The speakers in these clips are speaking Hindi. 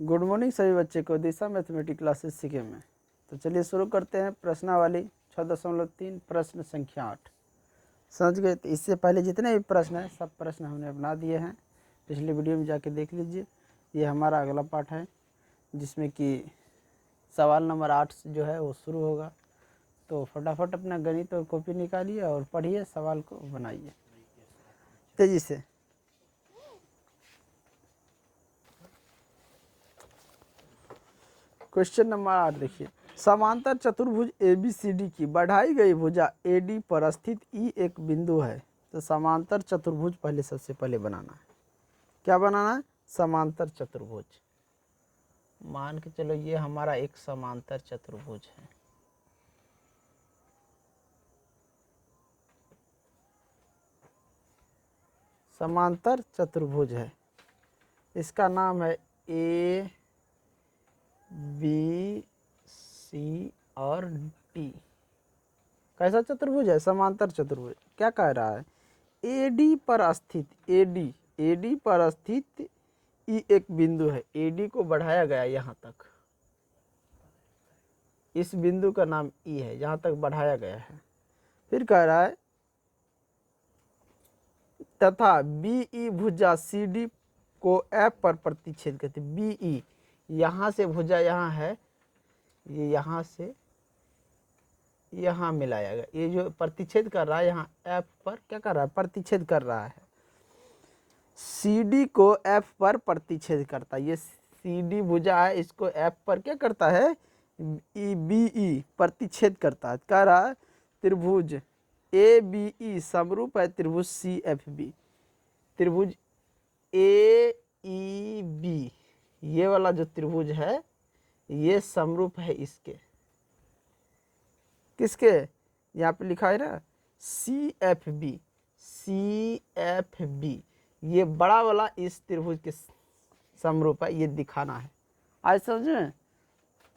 गुड मॉर्निंग सभी बच्चे को दिशा मैथमेटिक्स क्लासेस सीखे में। तो चलिए शुरू करते हैं प्रश्नावली 6.3 प्रश्न संख्या 8। समझ गए? तो इससे पहले जितने भी प्रश्न हैं सब प्रश्न हमने बना दिए हैं, पिछली वीडियो में जाके देख लीजिए। ये हमारा अगला पार्ट है जिसमें कि सवाल नंबर 8 जो है वो शुरू होगा। तो फटाफट अपना गणित और कॉपी निकालिए और पढ़िए, सवाल को बनाइए तेजी से। क्वेश्चन नंबर 8 देखिए, समांतर चतुर्भुज ABCD की बढ़ाई गई भुजा AD पर स्थित E एक बिंदु है। तो समांतर चतुर्भुज पहले सबसे पहले बनाना है। क्या बनाना है? समांतर चतुर्भुज। मान के चलो ये हमारा एक समांतर चतुर्भुज है। समांतर चतुर्भुज है, इसका नाम है ABC और D। कैसा चतुर्भुज है? समांतर चतुर्भुज। क्या कह रहा है? AD पर स्थित AD पर स्थित E एक बिंदु है। AD को बढ़ाया गया यहाँ तक, इस बिंदु का नाम E है, यहाँ तक बढ़ाया गया है। फिर कह रहा है तथा BE भुजा CD को F पर प्रतिच्छेद करती। BE यहाँ से भुजा यहाँ है, ये यहाँ से यहाँ मिलाया गया। ये जो प्रतिच्छेद कर रहा है यहाँ F पर क्या कर रहा है? प्रतिच्छेद कर रहा है। CD को F पर प्रतिच्छेद करता है। ये CD भुजा है, इसको F पर क्या करता है? BE प्रतिच्छेद करता है। कह रहा है त्रिभुज ABE समरूप है त्रिभुज CFB। त्रिभुज AEB ये वाला जो त्रिभुज है ये समरूप है इसके, किसके? यहाँ पे लिखा है ना CFB। ये बड़ा वाला इस त्रिभुज के समरूप है, ये दिखाना है। आज समझे?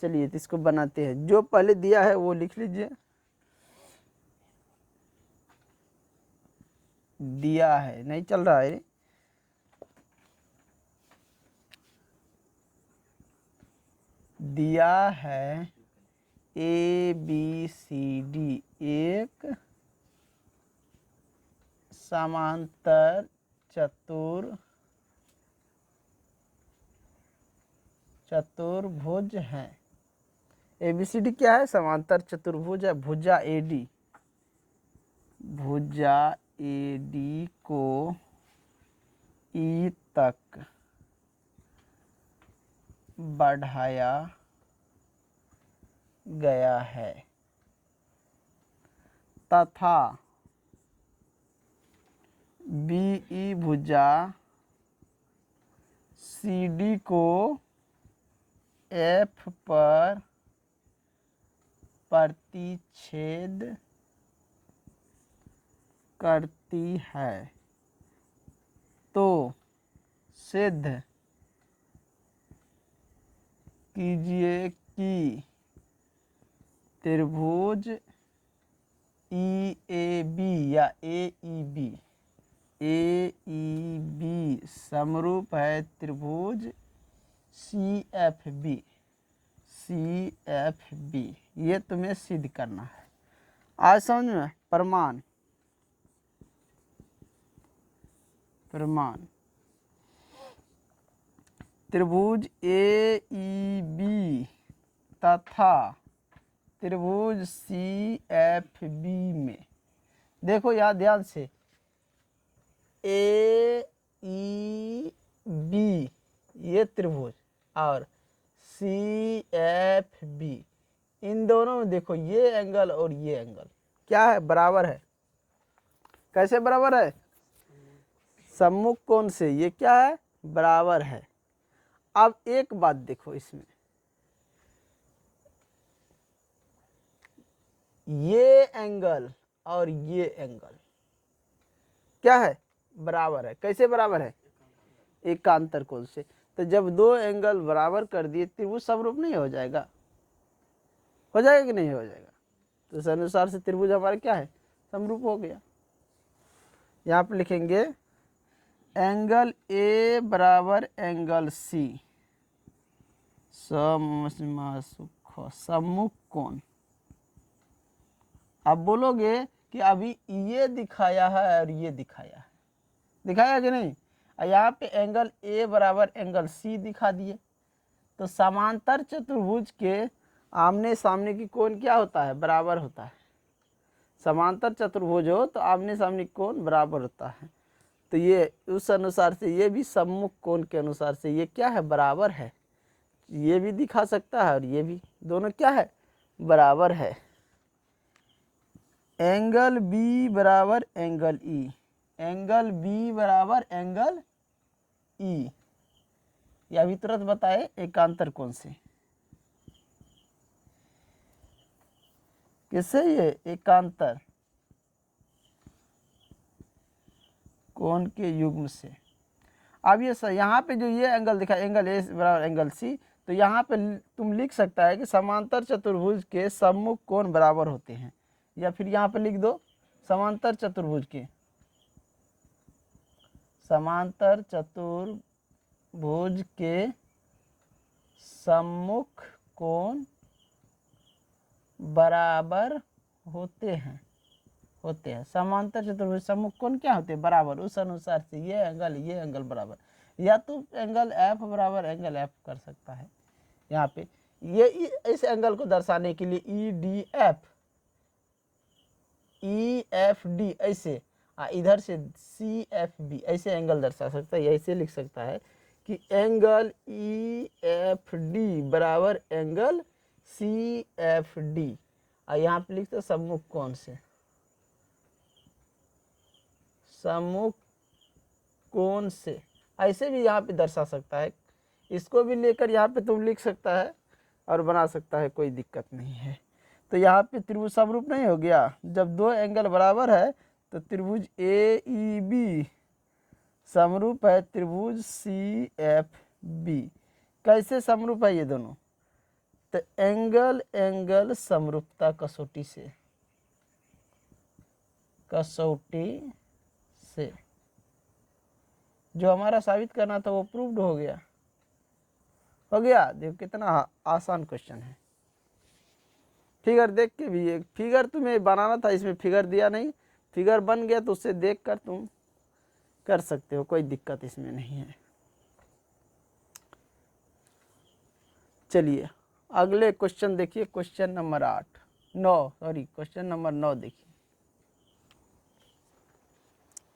चलिए तो इसको बनाते हैं। जो पहले दिया है वो लिख लीजिए। दिया है, नहीं चल रहा है। दिया है ABCD एक समांतर चतुर्भुज है। ABCD क्या है? समांतर चतुर्भुज है। भुजा AD को E तक बढ़ाया गया है तथा BE भुजा CD को F पर प्रतिच्छेद करती है। तो सिद्ध कीजिए कि त्रिभुज EAB या AEB समरूप है त्रिभुज CFB। ये तुम्हें सिद्ध करना है। आज समझ में? प्रमाण त्रिभुज AEB तथा त्रिभुज CFB में देखो यहाँ ध्यान से, AEB ये त्रिभुज और CFB इन दोनों में देखो ये एंगल और ये एंगल क्या है? बराबर है। कैसे बराबर है? सम्मुख कोण से ये क्या है? बराबर है। अब एक बात देखो, इसमें ये एंगल और ये एंगल क्या है? बराबर है। कैसे बराबर है? एकांतर कोण से। तो जब दो एंगल बराबर कर दिए त्रिभुज समरूप नहीं हो जाएगा? हो जाएगा कि नहीं हो जाएगा? तो इस अनुसार से त्रिभुज हमारा क्या है? समरूप हो गया। यहाँ पे लिखेंगे एंगल A बराबर एंगल C सम्मुख कोण। अब बोलोगे कि अभी ये दिखाया है और ये दिखाया है, दिखाया कि नहीं। यहाँ पे एंगल ए बराबर एंगल सी दिखा दिए, तो समांतर चतुर्भुज के आमने सामने की कोण क्या होता है, बराबर होता है। समांतर चतुर्भुज हो तो आमने सामने कोण बराबर होता है। तो ये उस अनुसार से ये भी सम्मुख कोण के अनुसार से ये क्या है, बराबर है। ये भी दिखा सकता है और ये भी, दोनों क्या है, बराबर है। एंगल बी बराबर एंगल ई, एंगल बी बराबर एंगल ई, ये अभी तुरंत बताए एकांतर कोण से। किससे, ये एकांतर कोण के युग्म से। अब ये यहाँ पे जो ये एंगल दिखा, एंगल ए बराबर एंगल सी, तो यहाँ पे तुम लिख सकता है कि समांतर चतुर्भुज के सम्मुख कोण बराबर होते हैं, या फिर यहाँ पे लिख दो समांतर चतुर्भुज के, समांतर चतुर्भुज के सम्मुख कोण बराबर होते हैं, समांतर चतुर्भुज सम्मुख कोण क्या होते हैं, बराबर। उस अनुसार से ये एंगल बराबर, या तो एंगल एफ बराबर एंगल एफ कर सकता है। यहाँ पे ये इस एंगल को दर्शाने के लिए ई एफ डी ऐसे, इधर से सी एफ बी ऐसे एंगल दर्शा सकता है, ऐसे लिख सकता है कि एंगल ई एफ डी बराबर एंगल सी एफ डी, और यहाँ पे लिखते सम्मुख कोण से, सम्मुख कोण से, ऐसे भी यहाँ पे दर्शा सकता है। इसको भी लेकर यहाँ पे तुम लिख सकता है और बना सकता है, कोई दिक्कत नहीं है। तो यहाँ पे त्रिभुज समरूप नहीं हो गया, जब दो एंगल बराबर है तो त्रिभुज ए ई बी समरूप है त्रिभुज सी एफ बी। कैसे समरूप है ये दोनों, तो एंगल समरूपता कसौटी से, जो हमारा साबित करना था वो प्रूव्ड हो गया। देखो कितना आसान क्वेश्चन है। फिगर देख के भी, एक फिगर तुम्हें बनाना था, इसमें फिगर दिया नहीं, फिगर बन गया तो उससे देखकर तुम कर सकते हो, कोई दिक्कत इसमें नहीं है। चलिए अगले क्वेश्चन देखिए, क्वेश्चन नंबर 9 देखिए।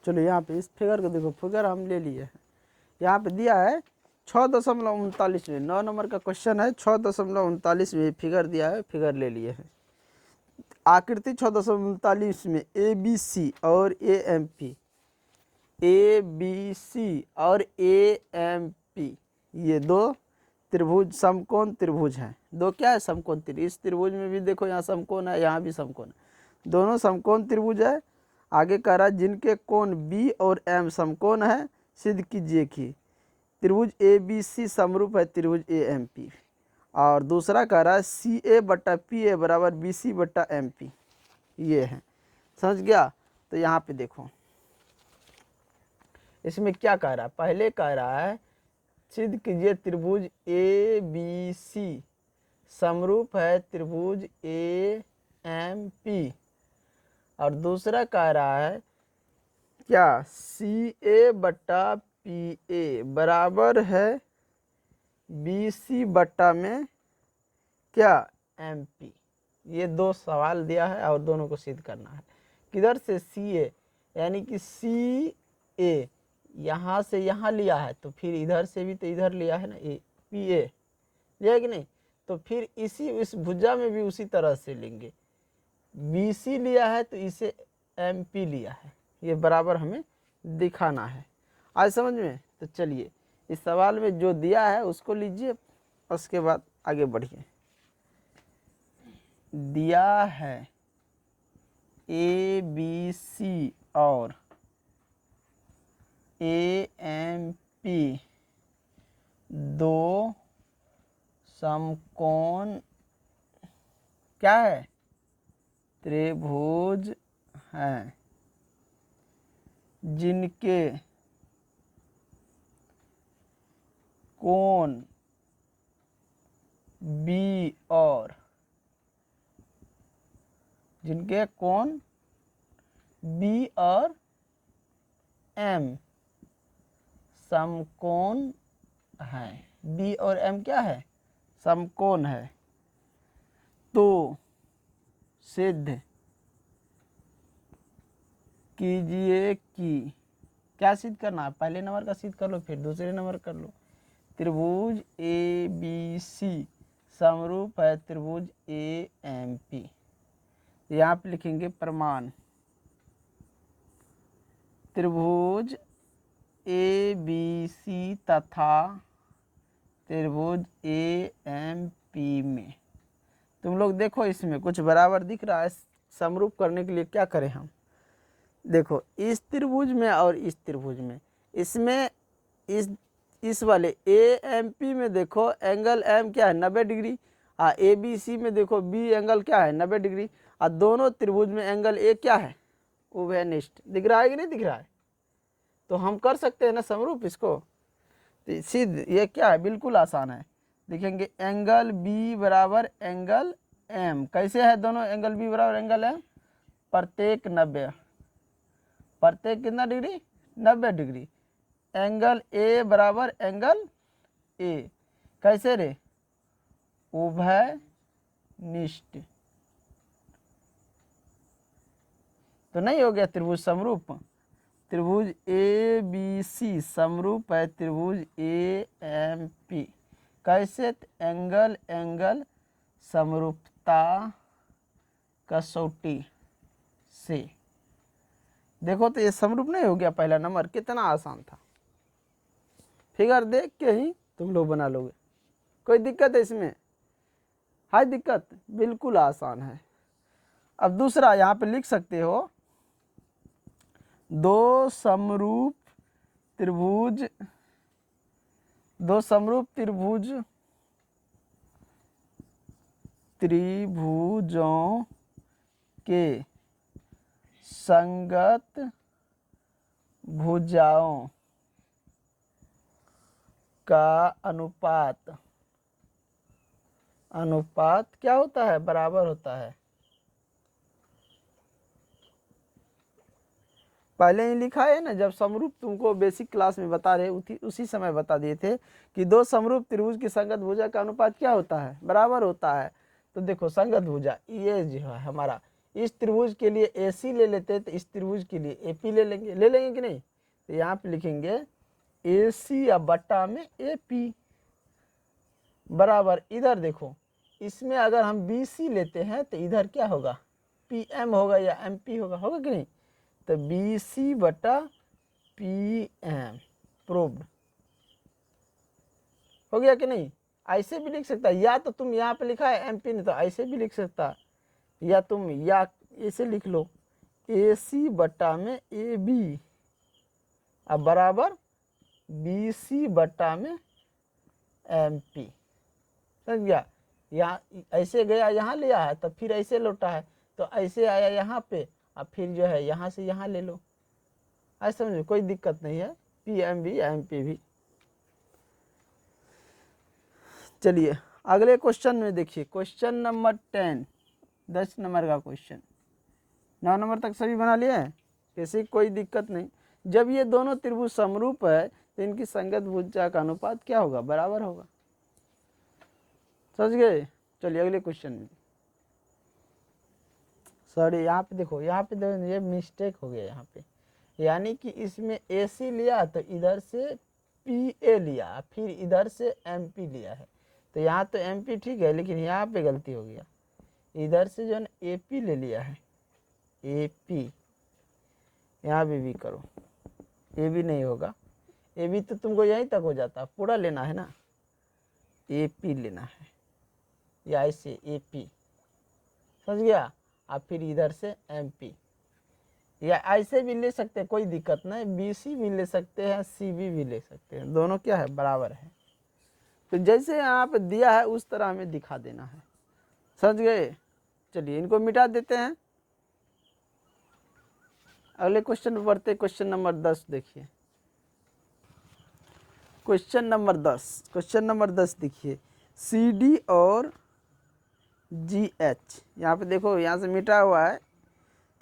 चलो यहाँ पे इस फिगर को देखो, फिगर हम ले लिए हैं, यहाँ पे दिया है 6.39 में, 9 नंबर का क्वेश्चन है, 6.39 में फिगर दिया है, फिगर ले लिए हैं। आकृति 6.39 में ए बी सी और ए एम पी, ये दो त्रिभुज समकोण त्रिभुज हैं। दो क्या है, समकोण त्रिभुज। इस त्रिभुज में भी देखो, यहाँ समकोण है, यहाँ भी समकोण है, दोनों समकोण त्रिभुज है। आगे कह रहा है जिनके कोण बी और एम समकोण है, सिद्ध कीजिए कि त्रिभुज ए बी सी समरूप है त्रिभुज ए एम पी। और दूसरा कह रहा है सी ए बट्टा पी ए बराबर बी सी बट्टा एम पी, ये है। समझ गया। तो यहाँ पे देखो इसमें क्या कह रहा है, पहले कह रहा है सिद्ध कीजिए त्रिभुज ए बी सी समरूप है त्रिभुज ए एम पी, और दूसरा कह रहा है क्या, सी ए बट्टा पी ए बराबर है बी सी बट्टा में क्या, एम पी। ये दो सवाल दिया है और दोनों को सिद्ध करना है। किधर से, सी ए, यानी कि सी ए यहाँ से यहाँ लिया है, तो फिर इधर से भी तो इधर लिया है ना, ए पी ए लिया है कि नहीं, तो फिर इस भुजा में भी उसी तरह से लेंगे। बी सी लिया है तो इसे एम पी लिया है, ये बराबर हमें दिखाना है। आज समझ में। तो चलिए इस सवाल में जो दिया है उसको लीजिए, उसके बाद आगे बढ़िए। दिया है ए बी सी और ए एम पी दो समकोण क्या है, त्रिभुज हैं, जिनके कोण बी और जिनके कोण बी और एम समकोण है, बी और एम क्या है, समकोण है, तो सिद्ध कीजिए कि, क्या सिद्ध करना है, पहले नंबर का सिद्ध कर लो फिर दूसरे नंबर कर लो। त्रिभुज ए बी सी समरूप है त्रिभुज ए एम पी। यहाँ पे लिखेंगे प्रमाण, त्रिभुज ए बी सी तथा त्रिभुज ए एम पी में, तुम लोग देखो इसमें कुछ बराबर दिख रहा है, समरूप करने के लिए क्या करें हम, देखो इस त्रिभुज में और इस त्रिभुज में, इसमें इस वाले ए एम पी में देखो एंगल एम क्या है 90 डिग्री, और ए बी सी में देखो बी एंगल क्या है 90 डिग्री, और दोनों त्रिभुज में एंगल ए क्या है उभयनिष्ठ, दिख रहा है कि नहीं दिख रहा है, तो हम कर सकते हैं ना समरूप इसको, तो सिद्ध ये क्या है बिल्कुल आसान है। देखेंगे एंगल बी बराबर एंगल एम, कैसे है दोनों एंगल बी बराबर एंगल एम, प्रत्येक 90, प्रत्येक कितना डिग्री 90 डिग्री, एंगल ए बराबर एंगल ए, कैसे रे उभयनिष्ठ, तो नहीं हो गया त्रिभुज समरूप, त्रिभुज ए बी सी समरूप है त्रिभुज ए एम पी, कैसे एंगल एंगल समरूपता कसौटी से, देखो तो ये समरूप नहीं हो गया, पहला नंबर कितना आसान था, फिगर देख के ही तुम लोग बना लोगे, कोई दिक्कत है इसमें, है दिक्कत, बिल्कुल आसान है। अब दूसरा यहाँ पे लिख सकते हो, दो समरूप त्रिभुज त्रिभुजों के संगत भुजाओं का अनुपात क्या होता है, बराबर होता है, पहले ही लिखा है ना, जब समरूप तुमको बेसिक क्लास में बता रहे उसी समय बता दिए थे कि दो समरूप त्रिभुज की संगत भुजा का अनुपात क्या होता है, बराबर होता है। तो देखो संगत भुजा ये जो है हमारा, इस त्रिभुज के लिए AC ले लेते हैं तो इस त्रिभुज के लिए AP ले लेंगे कि नहीं, तो यहाँ पे लिखेंगे AC या बट्टा में AP बराबर, इधर देखो इसमें अगर हम BC लेते हैं तो इधर क्या होगा PM होगा या MP होगा कि नहीं, तो BC बटा PM प्रूव्ड हो गया कि नहीं, ऐसे भी लिख सकता है, या तो तुम यहाँ पे लिखा है MP ने तो ऐसे भी लिख सकता, या तुम या ऐसे लिख लो AC बटा में AB अब बराबर BC बटा में MP, समझ गया, यहाँ ऐसे गया यहाँ लिया है तो फिर ऐसे लौटा है, तो ऐसे आया यहाँ पे, अब फिर जो है यहाँ से यहाँ ले लो, ऐसा समझो कोई दिक्कत नहीं है, PM भी MP भी। चलिए अगले क्वेश्चन में देखिए, क्वेश्चन नंबर 10, 10 नंबर का क्वेश्चन, 9 नंबर तक सभी बना लिए हैं, किसी कोई दिक्कत नहीं। जब ये दोनों त्रिभुज समरूप है तो इनकी संगत भुजा का अनुपात क्या होगा, बराबर होगा, समझ गए। चलिए अगले क्वेश्चन में, सॉरी यहाँ पे देखो ये मिस्टेक हो गया यहाँ पे, यानी कि इसमें AC लिया तो इधर से PA लिया, फिर इधर से MP लिया है, तो यहाँ तो MP ठीक है, लेकिन यहाँ पे गलती हो गया, इधर से जो है AP ले लिया है, AP यहाँ भी करो, AB नहीं होगा, AB तो तुमको यहीं तक हो जाता, पूरा लेना है ना, AP लेना है, या ऐसे AP, समझ गया, और फिर इधर से MP, या ऐसे भी ले सकते हैं कोई दिक्कत नहीं, BC भी ले सकते हैं, CB भी ले सकते हैं, दोनों क्या है बराबर है, तो जैसे यहाँ पे दिया है उस तरह हमें दिखा देना है, समझ गए। चलिए इनको मिटा देते हैं, अगले क्वेश्चन पर बढ़ते, क्वेश्चन नंबर 10 देखिए, क्वेश्चन नंबर 10 देखिए, सी डी और जी एच, यहाँ पे देखो यहाँ से मिटा हुआ है,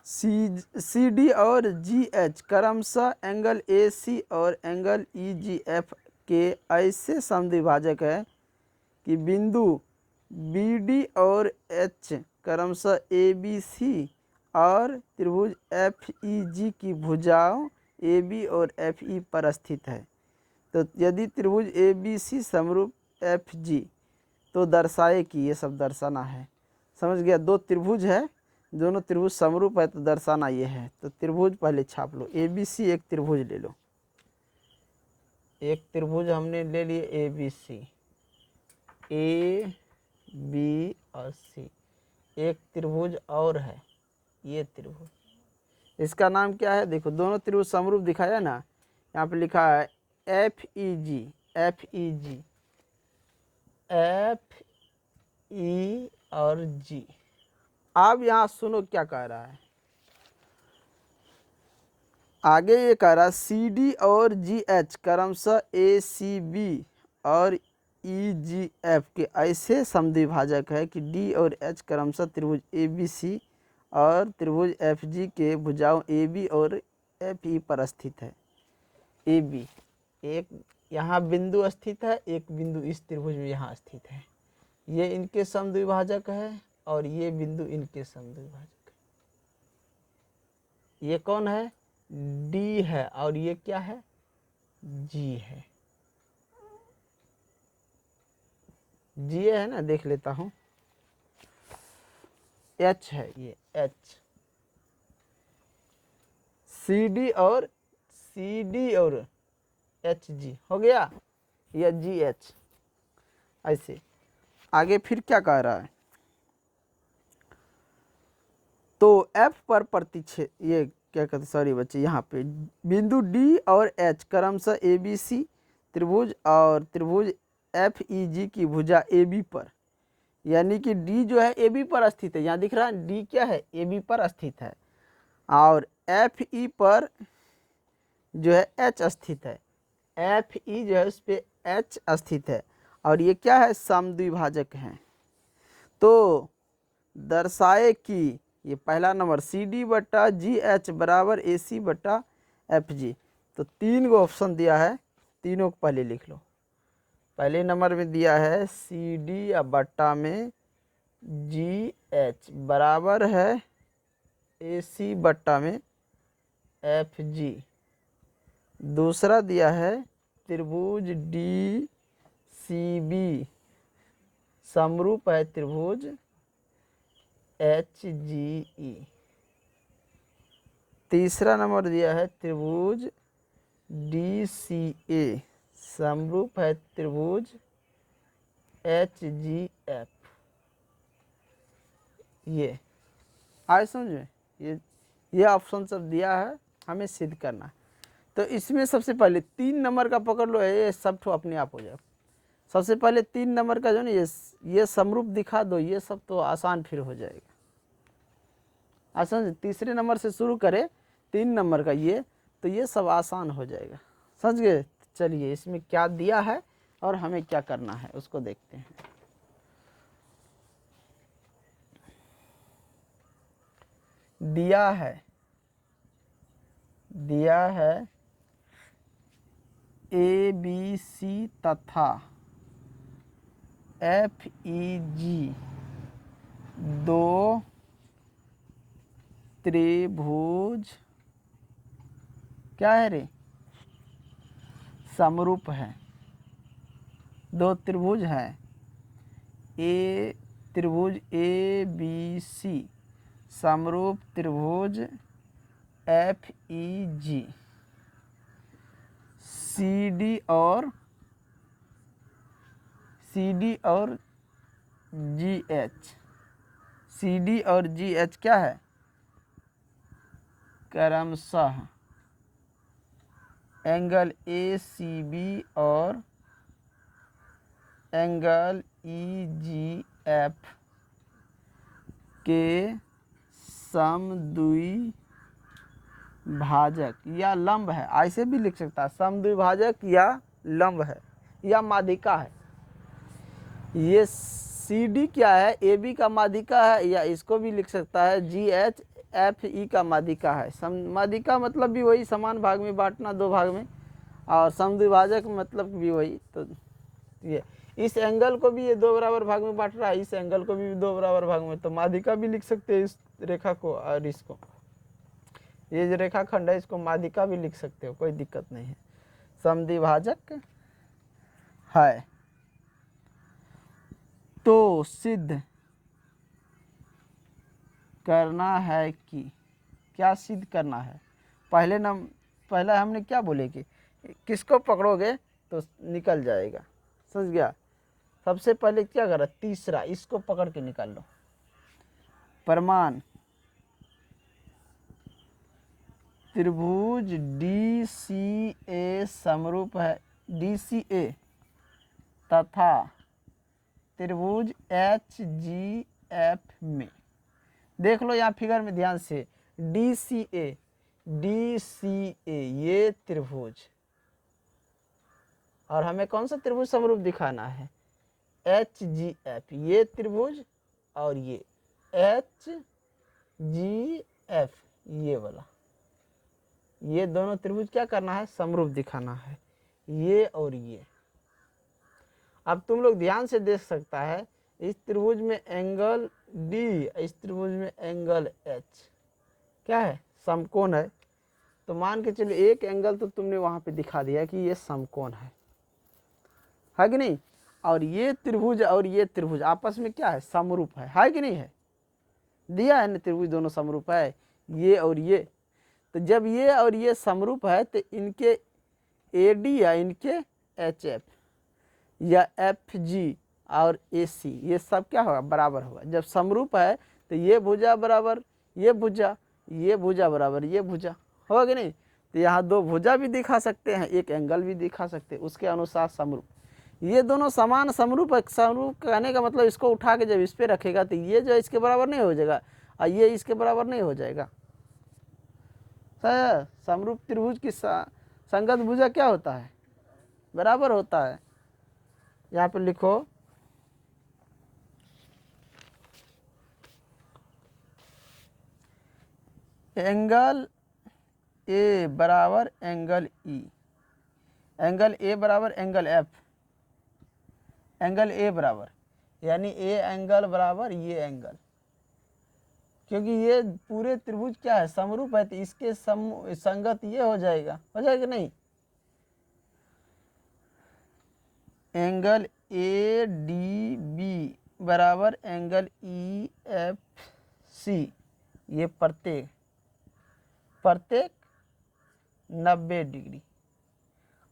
सी डी और जी एच क्रमशः एंगल ए सी और एंगल ई जी एफ के ऐसे समद्विभाजक है कि बिंदु बी डी और एच क्रमशः ए बी सी और त्रिभुज एफ ई जी की भुजाओं ए बी और एफ ई पर स्थित है। तो यदि त्रिभुज ए बी सी समरूप एफ जी तो दर्शाए कि, ये सब दर्शाना है, समझ गया। दो त्रिभुज है, दोनों त्रिभुज समरूप है तो दर्शाना ये है। तो त्रिभुज पहले छाप लो, ए बी सी एक त्रिभुज ले लो, एक त्रिभुज हमने ले लिए A B C, A B और सी। एक त्रिभुज और है, ये त्रिभुज, इसका नाम क्या है, देखो दोनों त्रिभुज समरूप दिखाया ना, यहाँ पे लिखा है एफ ई जी, एफ ई जी, एफ ई और जी। अब यहाँ सुनो क्या कह रहा है, आगे ये कह रहा है सी डी और जी एच क्रमशः ए सी बी और ई जी एफ के ऐसे समद्विभाजक है कि डी और एच क्रमशः त्रिभुज ए बी सी और त्रिभुज एफ जी के भुजाओं ए बी और एफ ई पर स्थित है। ए बी एक यहाँ बिंदु स्थित है, एक बिंदु इस त्रिभुज में यहाँ स्थित है, ये इनके समद्विभाजक है और ये बिंदु इनके समद्विभाजक है। ये कौन है, डी है और ये क्या है, जी है। जी है ना, देख लेता हूँ, एच है, ये एच, सी डी और एच जी हो गया, या जी एच। ऐसे आगे फिर क्या कह रहा है, तो एफ पर प्रतिच्छेद, ये क्या कहते, सॉरी बच्चे, यहाँ पे बिंदु डी और एच क्रमशः ए बी सी त्रिभुज और त्रिभुज एफ ई जी की भुजा ए बी पर, यानी कि डी जो है ए बी पर स्थित है, यहाँ दिख रहा है डी क्या है, ए बी पर स्थित है, और एफ ई पर जो है एच स्थित है, एफ ई जो है उस पर एच स्थित है, और ये क्या है, समद्विभाजक हैं। तो दर्शाए कि ये पहला नंबर सी डी बटा जी एच बराबर ए सी बटा एफ जी। तो तीन गो ऑप्शन दिया है, तीनों को पहले लिख लो। पहले नंबर में दिया है सी डी या बट्टा में जी एच बराबर है ए सी बट्टा में एफ जी। दूसरा दिया है त्रिभुज डी सी बी समरूप है त्रिभुज एच जी ई। तीसरा नंबर दिया है त्रिभुज डी सी ए समरूप है त्रिभुज एच जी एफ। ये आए समझ में, ये ऑप्शन सब दिया है, हमें सिद्ध करना। तो इसमें सबसे पहले 3 नंबर का पकड़ लो, ये सब तो अपने आप हो जाए। सबसे पहले 3 नंबर का जो ना ये समरूप दिखा दो, ये सब तो आसान फिर हो जाएगा। आसान, तीसरे नंबर से शुरू करें 3 नंबर का ये, तो ये सब आसान हो जाएगा, समझ गए। चलिए इसमें क्या दिया है और हमें क्या करना है उसको देखते हैं। दिया है ए बी सी तथा एफ ई जी दो त्रिभुज क्या है रे, समरूप है। दो त्रिभुज हैं, ए त्रिभुज ए बी सी समरूप त्रिभुज एफ ई जी, सी डी और जी एच। सी डी और जी एच क्या है, क्रमशः एंगल ए सी बी और एंगल ई जी एफ के समद्विभाजक या लंब है। ऐसे भी लिख सकता है, समद्विभाजक या लंब है या माध्यिका है। ये सी डी क्या है, ए बी का माध्यिका है, या इसको भी लिख सकता है जी एच एफ ई का माध्यिका है। माध्यिका मतलब भी वही, समान भाग में बांटना दो भाग में, और समद्विभाजक मतलब भी वही। तो ये इस एंगल को भी ये दो बराबर भाग में बांट रहा है, इस एंगल को भी दो बराबर भाग में, तो माध्यिका भी लिख सकते हैं इस रेखा को, और इसको, ये जो रेखाखंड है इसको माध्यिका भी लिख सकते हो, कोई दिक्कत नहीं है, समद्विभाजक है। तो सिद्ध करना है कि, क्या सिद्ध करना है, पहले हमने क्या बोले कि किसको पकड़ोगे तो निकल जाएगा, समझ गया। सबसे पहले क्या करा, तीसरा इसको पकड़ के निकाल लो। प्रमाण त्रिभुज डी सी ए समरूप है, डी सी ए तथा त्रिभुज एच जी एफ में, देख लो यहाँ फिगर में ध्यान से, डी सी ए ये त्रिभुज, और हमें कौन सा त्रिभुज समरूप दिखाना है, एच जी एफ, ये त्रिभुज और ये एच जी एफ, ये वाला, ये दोनों त्रिभुज क्या करना है, समरूप दिखाना है, ये और ये। अब तुम लोग ध्यान से देख सकता है, इस त्रिभुज में एंगल डी, इस त्रिभुज में एंगल एच क्या है, समकोण है। तो मान के चलिए एक एंगल तो तुमने वहां पे दिखा दिया कि ये समकोण है कि नहीं, और ये त्रिभुज और ये त्रिभुज आपस में क्या है, समरूप है कि नहीं है, दिया है ना, त्रिभुज दोनों समरूप है, ये और ये। तो जब ये और ये समरूप है तो इनके ए डी या इनके एच एफ या एफ जी और ए सी, ये सब क्या होगा, बराबर होगा। जब समरूप है तो ये भुजा बराबर ये भुजा, ये भुजा बराबर ये भुजा, होगा कि नहीं। तो यहाँ दो भुजा भी दिखा सकते हैं, एक एंगल भी दिखा सकते हैं, उसके अनुसार समरूप। ये दोनों समान समरूप है, समरूप कहने का मतलब इसको उठा के जब इस पर रखेगा तो ये जो इसके बराबर नहीं हो जाएगा, और ये इसके बराबर नहीं हो जाएगा। समरूप त्रिभुज की संगत भुजा क्या होता है, बराबर होता है। यहाँ पे लिखो एंगल ए बराबर एंगल ई, एंगल ए बराबर एंगल एफ, एंगल ए बराबर यानी ए एंगल बराबर ये एंगल, क्योंकि ये पूरे त्रिभुज क्या है, समरूप है, तो इसके संगत ये हो जाएगा नहीं। एंगल ए डी बी बराबर एंगल ई एफ सी, ये प्रत्येक 90 डिग्री।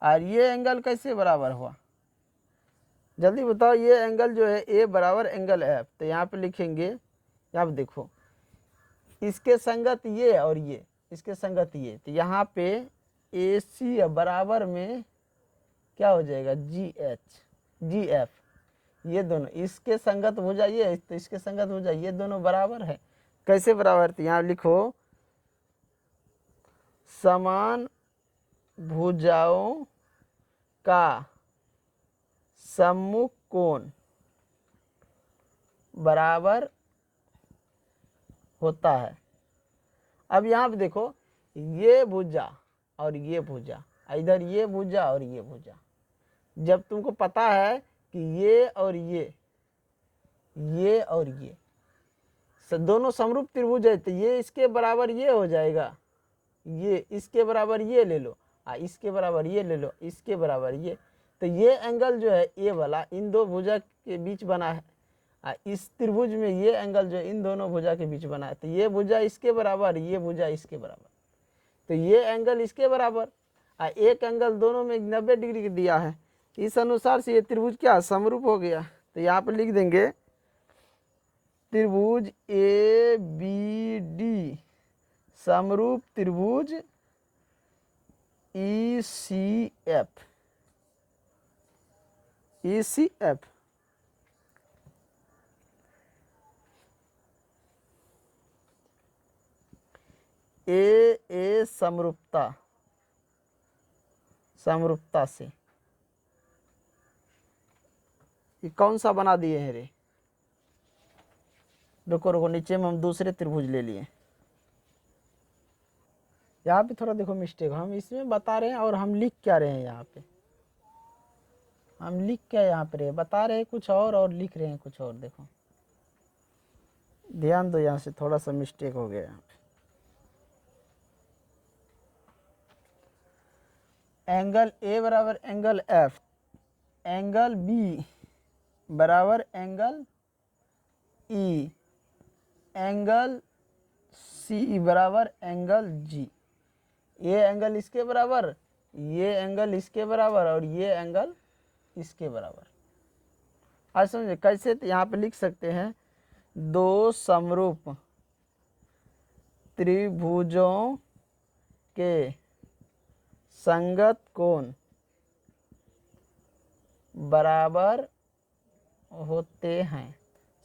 और ये एंगल कैसे बराबर हुआ, जल्दी बताओ। ये एंगल जो है ए बराबर एंगल एफ, तो यहाँ पे लिखेंगे, यहाँ पे देखो इसके संगत ये और ये, इसके संगत ये, तो यहाँ पे ए सी बराबर में क्या हो जाएगा, जी एच जी एफ, ये दोनों इसके संगत भुजा ये, तो इसके संगत भुजा ये, दोनों बराबर है। कैसे बराबर, तो यहाँ लिखो समान भुजाओं का सम्मुख कोण बराबर होता है। अब यहाँ पे देखो ये भुजा और ये भुजा, इधर ये भुजा और ये भुजा, जब तुमको पता है कि ये और ये और ये दोनों समरूप त्रिभुज है, तो ये इसके बराबर ये हो जाएगा, ये इसके बराबर ये ले लो, इसके बराबर ये ले लो, इसके बराबर ये। तो ये एंगल जो है ए वाला इन दो भुजा के बीच बना है, इस त्रिभुज में ये एंगल जो इन दोनों भुजा के बीच बना है, तो ये भुजा इसके बराबर, ये भुजा इसके बराबर, तो ये एंगल इसके बराबर, एक एंगल दोनों में 90 डिग्री दिया है। इस अनुसार से ये त्रिभुज क्या समरूप हो गया। तो यहाँ पे लिख देंगे त्रिभुज ए बी डी समरूप त्रिभुज ई सी एफ, ई सी एफ। ए समरूपता से ये कौन सा बना दिए हैं रे? रुको रुको, नीचे में हम दूसरे त्रिभुज ले लिए। यहाँ पे थोड़ा देखो मिस्टेक, हम इसमें बता रहे हैं और हम लिख क्या रहे हैं यहाँ पे, हम लिख क्या यहाँ पे रहे, बता रहे हैं कुछ और लिख रहे हैं कुछ और। देखो ध्यान दो, यहाँ से थोड़ा सा मिस्टेक हो गया यहाँ पे। एंगल ए बराबर एंगल एफ, एंगल बी बराबर एंगल ई, एंगल सी बराबर एंगल जी। ये एंगल इसके बराबर, ये एंगल इसके बराबर और ये एंगल इसके बराबर। आज समझे कैसे? तो यहाँ पे लिख सकते हैं दो समरूप त्रिभुजों के संगत कोण बराबर होते हैं।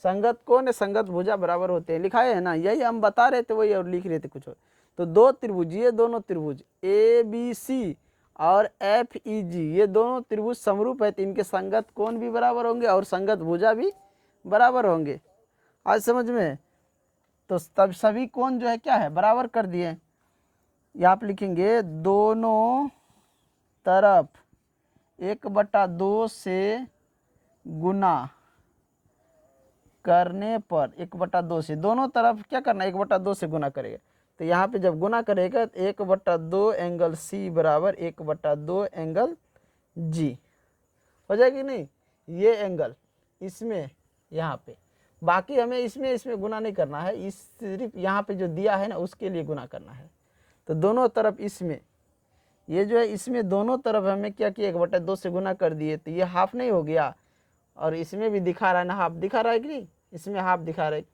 संगत कोण है, संगत भुजा बराबर होते हैं, लिखा है ना, यही हम बता रहे थे वही और लिख रहे थे कुछ और। तो दो त्रिभुज, ये दोनों त्रिभुज ए बी सी और एफ ई जी, ये दोनों त्रिभुज समरूप है तो इनके संगत कोण भी बराबर होंगे और संगत भुजा भी बराबर होंगे। आज समझ में? तो तब सभी कोण जो है क्या है, बराबर कर दिए। यहाँ पे लिखेंगे दोनों तरफ 1/2 से गुना करने पर, 1/2 से, दोनों तरफ क्या करना, 1/2 से गुना करेगा। तो यहाँ पे जब गुना करेगा तो 1/2 एंगल सी बराबर 1/2 एंगल जी हो जाएगी। नहीं, ये एंगल इसमें, यहाँ पे, बाकी हमें इसमें गुना नहीं करना है, इस सिर्फ यहाँ पे जो दिया है ना उसके लिए गुना करना है। तो दोनों तरफ इसमें, ये जो है इसमें दोनों तरफ हमें क्या किया, 1/2 से गुना कर दिए तो ये हाफ नहीं हो गया, और इसमें भी दिखा रहा है ना, हाफ दिखा रहा है कि नहीं, इसमें हाफ दिखा रहा है।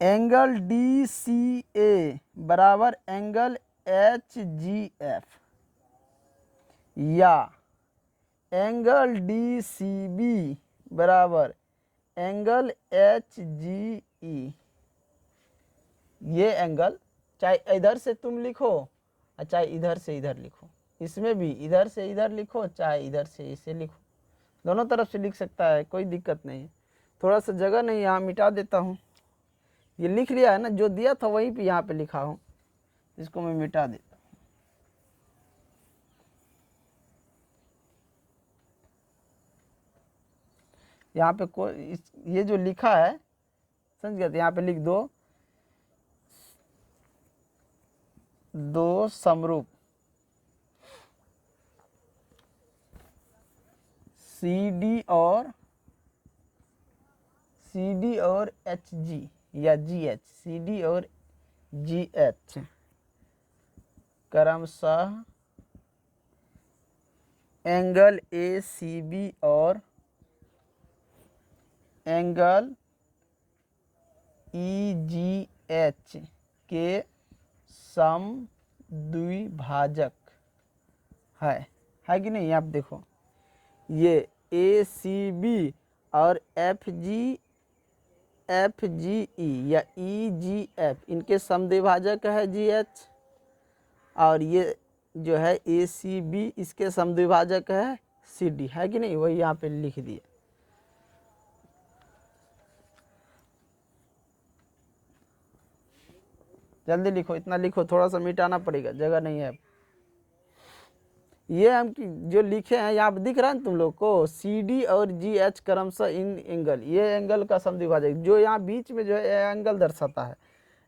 एंगल डी सी ए बराबर एंगल एच जी एफ, या एंगल डी सी बी बराबर एंगल एच जी ई। ये एंगल चाहे इधर से तुम लिखो और चाहे इधर से इधर लिखो, इसमें भी इधर से इधर लिखो चाहे इधर से इसे लिखो, दोनों तरफ से लिख सकता है, कोई दिक्कत नहीं है। थोड़ा सा जगह नहीं, यहाँ मिटा देता हूँ, ये लिख लिया है ना, जो दिया था वहीं पे यहाँ पे लिखा हूँ, इसको मैं मिटा देता हूँ। यहाँ पे कोई ये जो लिखा है समझ गया, तो यहाँ पे लिख दो, दो समरूप CD और HG या GH, CD और GH क्रमशः एंगल ACB और एंगल EGH के समद्विभाजक है कि नहीं? आप देखो, ये ACB और FGE या EGF इनके समद्विभाजक है GH, और ये जो है ACB इसके समद्विभाजक है CD, है कि नहीं? वही यहाँ पे लिख दिए। जल्दी लिखो, इतना लिखो, थोड़ा सा मिटाना पड़ेगा, जगह नहीं है। ये हम जो लिखे हैं यहाँ पे दिख रहा है तुम लोग को, CD और GH क्रमशः इन एंगल, ये एंगल का समद्विभाजक जो यहाँ बीच में जो है एंगल दर्शाता है,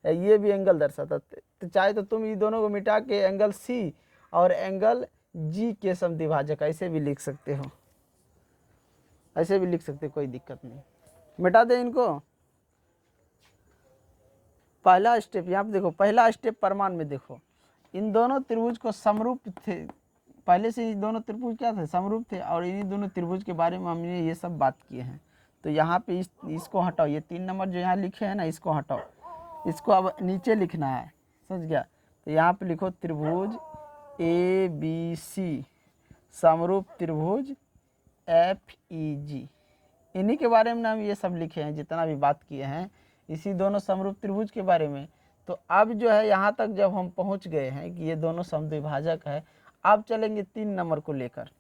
ये भी एंगल दर्शाता है। तो चाहे तो तुम ये दोनों को मिटा के एंगल C और एंगल G के समद्विभाजक ऐसे भी लिख सकते हो, ऐसे भी लिख सकते, कोई दिक्कत नहीं। मिटा दे इनको। पहला स्टेप यहाँ पे देखो, पहला स्टेप प्रमाण में देखो, इन दोनों त्रिभुज को समरूप थे, पहले से ही दोनों त्रिभुज क्या थे, समरूप थे, और इन्हीं दोनों त्रिभुज के बारे में हमने ये सब बात किए हैं। तो यहाँ पे इसको हटाओ, ये 3 नंबर जो यहाँ लिखे हैं ना इसको हटाओ, इसको अब नीचे लिखना है, समझ गया? तो यहाँ पे लिखो त्रिभुज ABC समरूप त्रिभुज FEG, इन्हीं के बारे में हम ये सब लिखे हैं, जितना भी बात किए हैं इसी दोनों समरूप त्रिभुज के बारे में। तो अब जो है यहाँ तक जब हम पहुँच गए हैं कि ये दोनों समद्विभाजक है, अब चलेंगे 3 नंबर को लेकर।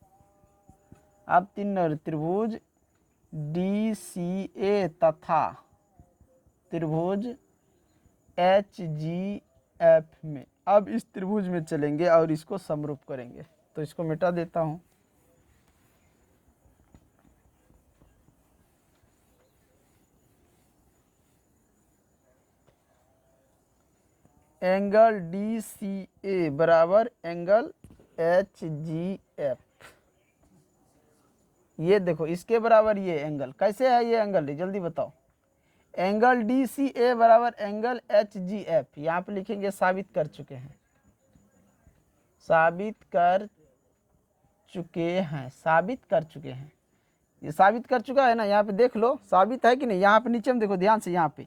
अब 3 नंबर त्रिभुज DCA तथा त्रिभुज HGF में, अब इस त्रिभुज में चलेंगे और इसको समरूप करेंगे। तो इसको मिटा देता हूं। एंगल DCA बराबर एंगल HGF। ये देखो इसके बराबर ये एंगल कैसे है, ये एंगल जल्दी बताओ। एंगल DCA बराबर एंगल HGF, यहाँ पे लिखेंगे साबित कर चुके हैं, साबित कर चुके हैं, साबित कर चुके हैं। ये साबित कर चुका है ना, यहाँ पे देख लो साबित है कि नहीं। यहाँ पे नीचे में देखो ध्यान से, यहाँ पे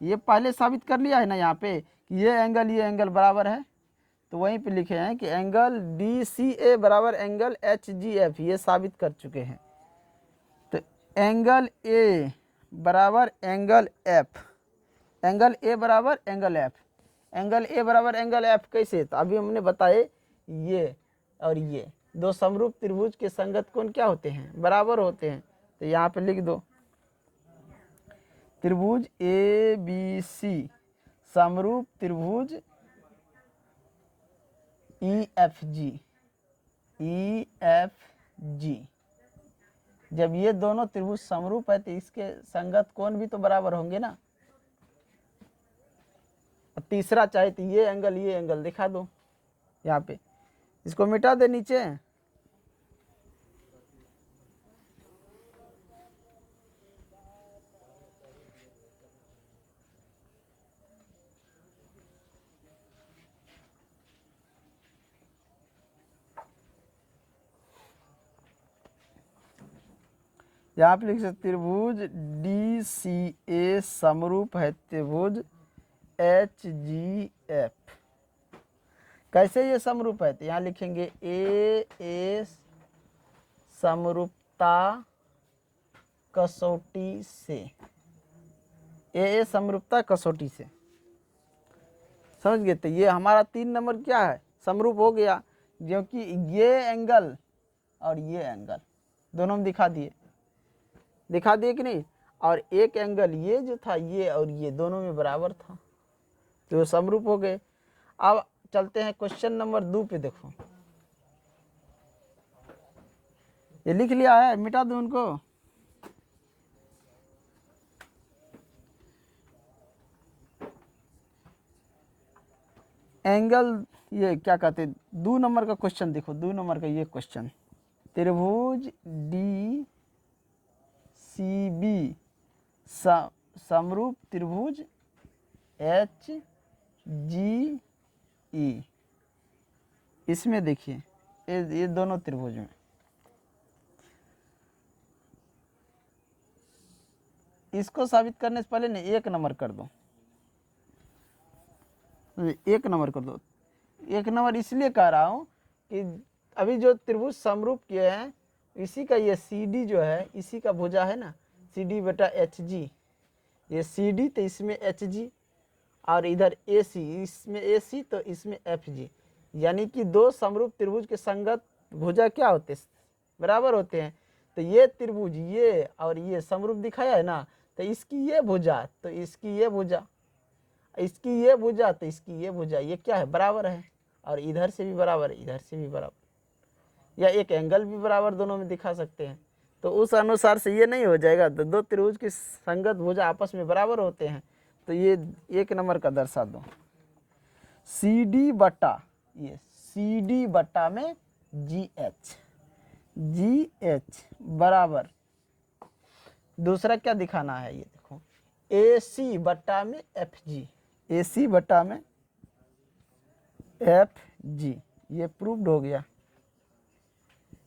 ये पहले साबित कर लिया है ना, यहाँ पे कि ये एंगल बराबर है। तो वहीं पे लिखे हैं कि एंगल DCA बराबर एंगल HGF, ये साबित कर चुके हैं। तो एंगल A बराबर एंगल F, एंगल A बराबर एंगल F, एंगल A बराबर एंगल F कैसे? तो अभी हमने बताए ये और ये दो समरूप त्रिभुज के संगत कोण क्या होते हैं, बराबर होते हैं। तो यहाँ पे लिख दो त्रिभुज ABC समरूप त्रिभुज EFG, जब ये दोनों त्रिभुज समरूप है तो इसके संगत कोण भी तो बराबर होंगे ना। तीसरा चाहे तो ये एंगल दिखा दो यहाँ पे, इसको मिटा दे नीचे। यहाँ पे लिख सकते त्रिभुज DCA समरूप है त्रिभुज HGF। कैसे ये समरूप है? तो यहाँ लिखेंगे A समरूपता कसौटी से, A समरूपता कसौटी से, समझ गए। तो ये हमारा 3 नंबर क्या है, समरूप हो गया, क्योंकि ये एंगल और ये एंगल दोनों में दिखा दिए कि नहीं। और एक एंगल ये जो था ये और ये दोनों में बराबर था, तो समरूप हो गए। अब चलते हैं क्वेश्चन नंबर 2 पे। देखो ये लिख लिया है, मिटा दो उनको। एंगल ये क्या कहते हैं, 2 नंबर का क्वेश्चन देखो, 2 नंबर का ये क्वेश्चन, त्रिभुज DCB समरूप त्रिभुज HGE, इसमें देखिए ये दोनों त्रिभुज में इसको साबित करने से पहले ना 1 नंबर कर दो, 1 नंबर कर दो। 1 नंबर इसलिए कह रहा हूँ कि अभी जो त्रिभुज समरूप किए हैं इसी का ये CD जो है इसी का भुजा है ना, CD बटा HG, ये CD तो इसमें HG, और इधर AC, इसमें AC तो इसमें FG, यानी कि 2 समरूप त्रिभुज के संगत भुजा क्या होते हैं, बराबर होते हैं। तो ये त्रिभुज ये और ये समरूप दिखाया है ना, तो इसकी ये भुजा तो इसकी ये भुजा, इसकी ये भुजा तो इसकी ये भुजा, ये क्या है, बराबर है। और इधर से भी बराबर, इधर से भी बराबर, या एक एंगल भी बराबर दोनों में दिखा सकते हैं। तो उस अनुसार से ये नहीं हो जाएगा, तो 2 त्रिभुज की संगत भुजा आपस में बराबर होते हैं। तो ये 1 नंबर का दर्शा दो, CD बटा ये CD बटा में GH बराबर, दूसरा क्या दिखाना है, ये देखो AC बटा में FG, AC बटा में FG, ये प्रूव्ड हो गया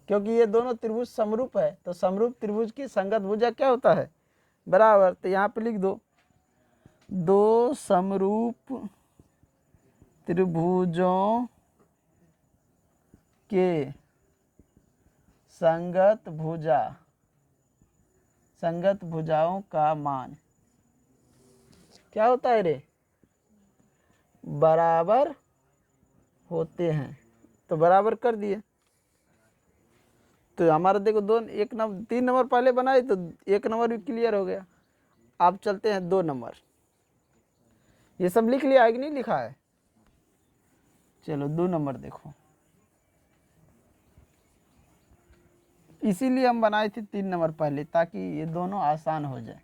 क्योंकि ये दोनों त्रिभुज समरूप है। तो समरूप त्रिभुज की संगत भुजा क्या होता है, बराबर। तो यहाँ पे लिख दो 2 समरूप त्रिभुजों के संगत भुजाओं का मान क्या होता है रे, बराबर होते हैं। तो बराबर कर दिए। तो हमारा देखो एक नंबर 3 नंबर पहले बनाए तो 1 नंबर भी क्लियर हो गया। अब चलते हैं 2 नंबर। ये सब लिख लिया है कि नहीं लिखा है? चलो 2 नंबर देखो, इसीलिए हम बनाए थे 3 नंबर पहले, ताकि ये दोनों आसान हो जाए।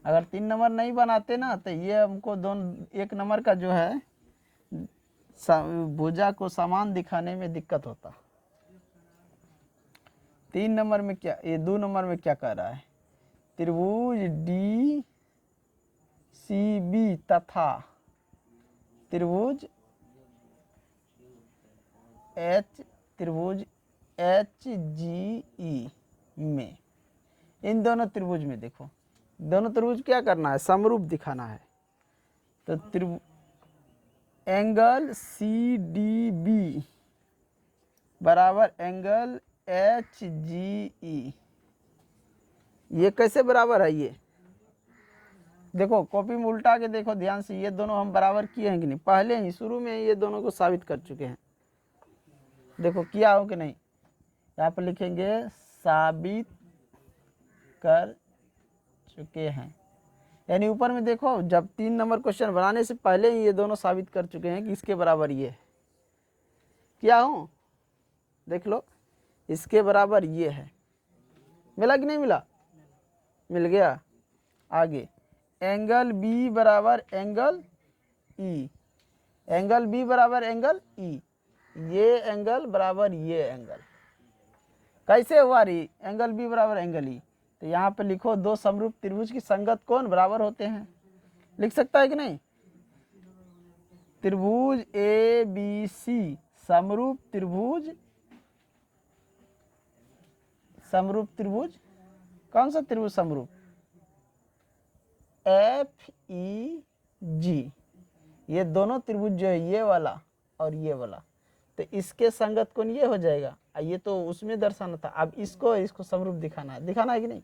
अगर 3 नंबर नहीं बनाते ना तो ये हमको दोनों 1 नंबर का जो है भुजा को समान दिखाने में दिक्कत होता। 3 नंबर में क्या, ये 2 नंबर में क्या कह रहा है? त्रिभुज डी सी बी तथा त्रिभुज एच जी ई में, इन दोनों त्रिभुज में देखो, दोनों त्रिभुज क्या करना है? समरूप दिखाना है। तो एंगल सी डी बी बराबर एंगल एच जी ई, ये कैसे बराबर है? ये देखो कॉपी में उल्टा के देखो ध्यान से, ये दोनों हम बराबर किए हैं कि नहीं? पहले ही शुरू में ये दोनों को साबित कर चुके हैं। देखो किया हो कि नहीं? यहाँ पर लिखेंगे साबित कर चुके हैं, यानी ऊपर में देखो जब 3 नंबर क्वेश्चन बनाने से पहले ही ये दोनों साबित कर चुके हैं कि इसके बराबर ये है। क्या हूँ? देख लो, इसके बराबर ये है। मिला कि नहीं मिला? मिल गया। आगे एंगल बी बराबर एंगल ई, एंगल बी बराबर एंगल ई, ये एंगल बराबर ये एंगल। कैसे हुआ रही एंगल बी बराबर एंगल ई? तो यहाँ पे लिखो दो समरूप त्रिभुज की संगत कोण बराबर होते हैं। लिख सकता है कि नहीं? त्रिभुज ए बी सी समरूप त्रिभुज, समरूप त्रिभुज कौन सा त्रिभुज समरूप? एफ ई जी, ये दोनों त्रिभुज जो है ये वाला और ये वाला, तो इसके संगत कोण ये हो जाएगा। ये तो उसमें दर्शाना था, अब इसको समरूप दिखाना है कि नहीं?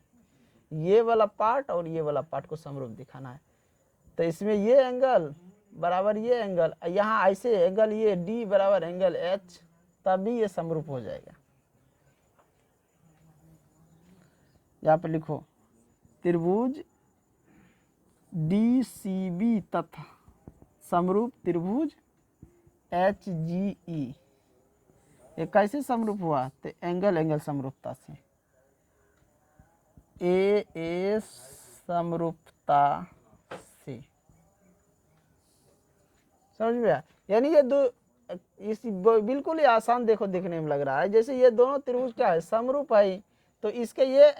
ये वाला पार्ट और ये वाला पार्ट को समरूप दिखाना है। तो इसमें ये एंगल बराबर ये एंगल, यहाँ ऐसे एंगल ये डी बराबर एंगल एच, तभी ये समरूप हो जाएगा। यहाँ पे लिखो त्रिभुज डी सी बी तथा समरूप त्रिभुज एच जी ई, ये कैसे समरूप हुआ? तो एंगल समरूपता से, ए समरूपता से। समझ में आया? यानी ये दो, इस बिल्कुल ही आसान देखो दिखने में लग रहा है, जैसे ये दोनों त्रिभुज क्या है? समरूप है। तो इसके ये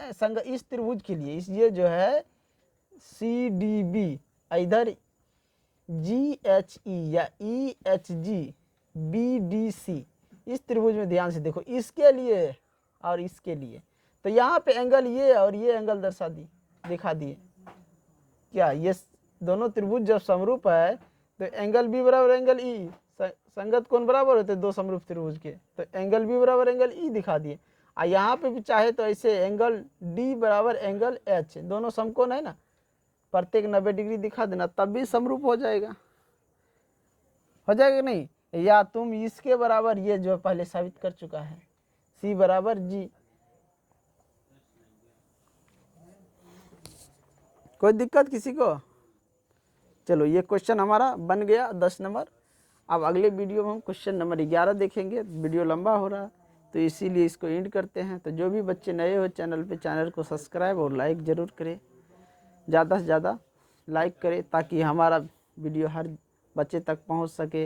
इस त्रिभुज के लिए ये जो है सी डी बी, इधर जी एच ई या E H G B D C, इस त्रिभुज में ध्यान से देखो, इसके लिए और इसके लिए। तो यहाँ पे एंगल ये और ये एंगल दिखा दिए। क्या ये दोनों त्रिभुज जब समरूप है तो एंगल बी बराबर एंगल ई, संगत कोण बराबर होते दो समरूप त्रिभुज के, तो एंगल बी बराबर एंगल ई दिखा दिए। और यहाँ पे भी चाहे तो ऐसे एंगल डी बराबर एंगल एच, दोनों समकोण है ना, प्रत्येक 90 डिग्री दिखा देना, तब भी समरूप हो जाएगा। हो जाएगा नहीं? या तुम इसके बराबर ये जो पहले साबित कर चुका है सी बराबर जी। कोई दिक्कत किसी को? चलो ये क्वेश्चन हमारा बन गया 10 नंबर। अब अगले वीडियो में हम क्वेश्चन नंबर 11 देखेंगे। वीडियो लंबा हो रहा है तो इसीलिए इसको एंड करते हैं। तो जो भी बच्चे नए हो चैनल पे, चैनल को सब्सक्राइब और लाइक ज़रूर करें, ज़्यादा से ज़्यादा लाइक करें ताकि हमारा वीडियो हर बच्चे तक पहुंच सके,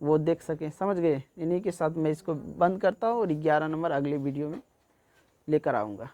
वो देख सकें। समझ गए? इन्हीं के साथ मैं इसको बंद करता हूँ और 11 नंबर अगले वीडियो में लेकर आऊँगा।